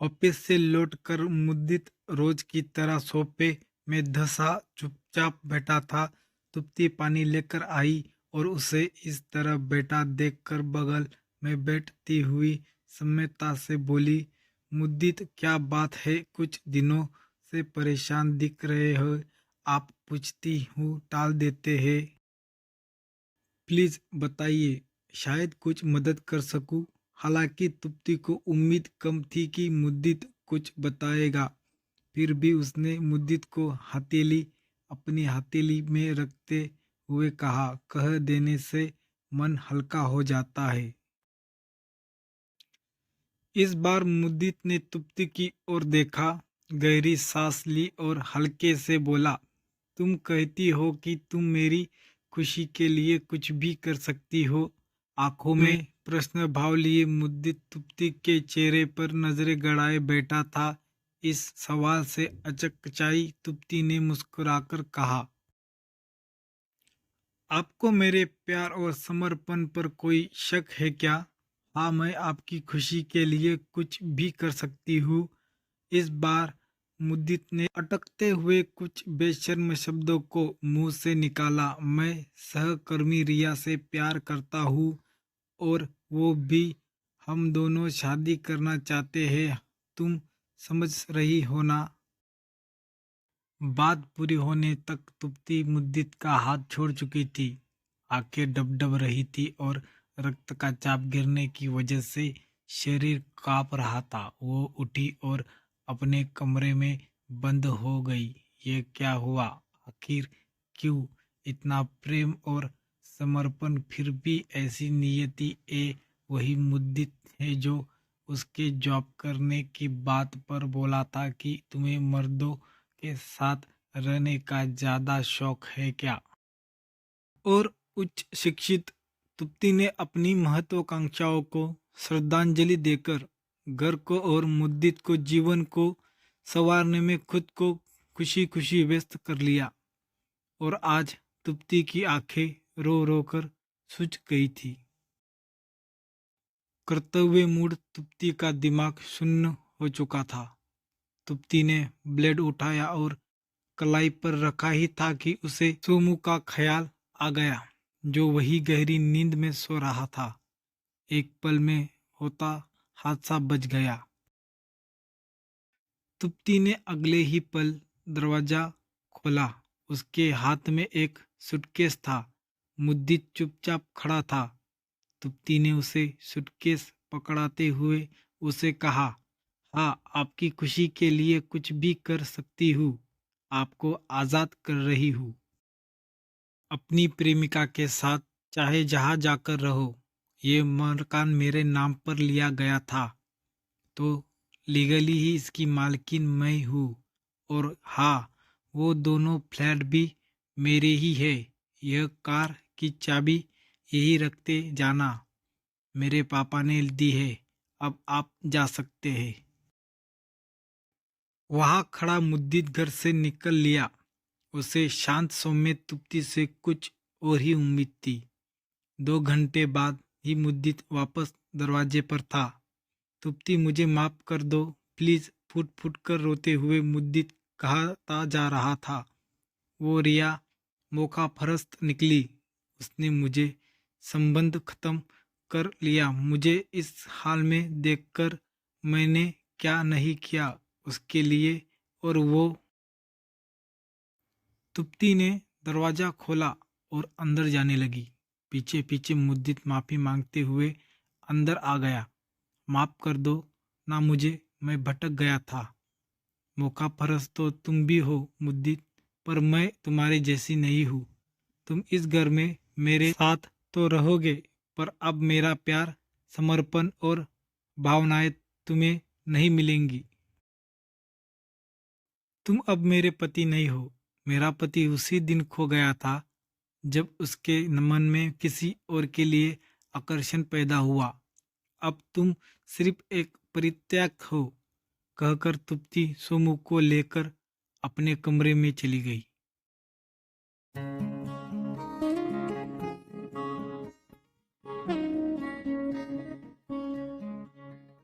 Office से लौटकर मुद्दित रोज की तरह सोफे में धंसा चुपचाप बैठा था। तुप्ती पानी लेकर आई और उसे इस तरह बैठा देखकर बगल में बैठती हुई सम्यता से बोली, मुद्दित क्या बात है, कुछ दिनों से परेशान दिख रहे हो। आप पूछती हूँ टाल देते हैं। प्लीज बताइए, शायद कुछ मदद कर सकूं। हालांकि तुप्ती को उम्मीद कम थी कि मुद्दित कुछ बताएगा, फिर भी उसने मुद्दित को हथेली अपनी हथेली में रखते हुए कहा, कह देने से मन हल्का हो जाता है। इस बार मुद्दित ने तुप्ती की ओर देखा, गहरी सांस ली और हल्के से बोला, तुम कहती हो कि तुम मेरी खुशी के लिए कुछ भी कर सकती हो। आंखों में प्रश्न भाव लिए मुद्दित तुप्ती के चेहरे पर नजरें गड़ाए बैठा था। इस सवाल से अचकचाई तुप्ती ने मुस्कुराकर कहा, आपको मेरे प्यार और समर्पण पर कोई शक है क्या? हाँ, मैं आपकी खुशी के लिए कुछ भी कर सकती हूँ। इस बार मुद्दित ने अटकते हुए कुछ बेशर्म शब्दों को मुंह से निकाला, मैं सहकर्मी रिया से प्यार करता हूँ और वो भी। हम दोनों शादी करना चाहते हैं, तुम समझ रही हो ना? बात पूरी होने तक तुप्ती मुद्दित का हाथ छोड़ चुकी थी। आंखें डब रही थी और रक्त का चाप गिरने की वजह से शरीर कांप रहा था। वो उठी और अपने कमरे में बंद हो गई। ये क्या हुआ? आखिर क्यों इतना प्रेम और समर्पण, फिर भी ऐसी नियति? वही मुद्दित है जो उसके जॉब करने की बात पर बोला था कि तुम्हें मर्दों के साथ रहने का ज्यादा शौक है क्या? और उच्च शिक्षित तुप्ती ने अपनी महत्वाकांक्षाओं को श्रद्धांजलि देकर घर को और मुद्दित को जीवन को संवारने में खुद को खुशी खुशी व्यस्त कर लिया। और आज तुप्ती की आंखें रो रो कर सूज गई थी। कर्तव्य मूड तुप्ती का दिमाग शून्य हो चुका था। तुप्ती ने ब्लेड उठाया और कलाई पर रखा ही था कि उसे सोमू का ख्याल आ गया, जो वही गहरी नींद में सो रहा था। एक पल में होता हादसा बच गया। तुप्ती ने अगले ही पल दरवाजा खोला। उसके हाथ में एक सूटकेस था। मुद्दित चुपचाप खड़ा था। तुप्ती ने उसे सूटकेस पकड़ाते हुए उसे कहा, हाँ, आपकी खुशी के लिए कुछ भी कर सकती हूँ। आपको आजाद कर रही हूँ। अपनी प्रेमिका के साथ चाहे जहां जाकर रहो। ये मकान मेरे नाम पर लिया गया था, तो लीगली ही इसकी मालकिन मैं हूँ। और हाँ, वो दोनों फ्लैट भी मेरे ही है। यह कार की चाबी यही रखते जाना, मेरे पापा ने दी है। अब आप जा सकते हैं। वहां खड़ा मुद्दित घर से निकल लिया। उसे शांत सौम्य तुप्ती से कुछ और ही उम्मीद थी। 2 घंटे बाद ही मुद्दित वापस दरवाजे पर था। तुप्ती, मुझे माफ कर दो प्लीज, फुट फुट कर रोते हुए मुद्दित कहता जा रहा था। वो रिया मौका फरस्त निकली। उसने मुझे संबंध खत्म कर लिया। मुझे इस हाल में देखकर मैंने क्या नहीं किया उसके लिए। और वो तुप्ती ने दरवाजा खोला और अंदर जाने लगी। पीछे पीछे मुद्दित माफी मांगते हुए अंदर आ गया। माफ कर दो ना मुझे, मैं भटक गया था। मौका परस्त तो तुम भी हो मुद्दित, पर मैं तुम्हारे जैसी नहीं हूँ। तुम इस घर में मेरे साथ तो रहोगे, पर अब मेरा प्यार, समर्पण और भावनाएं तुम्हें नहीं मिलेंगी। तुम अब मेरे पति नहीं हो। मेरा पति उसी दिन खो गया था जब उसके मन में किसी और के लिए आकर्षण पैदा हुआ। अब तुम सिर्फ एक परित्याग हो, कहकर तुप्ती सोमू को लेकर अपने कमरे में चली गई।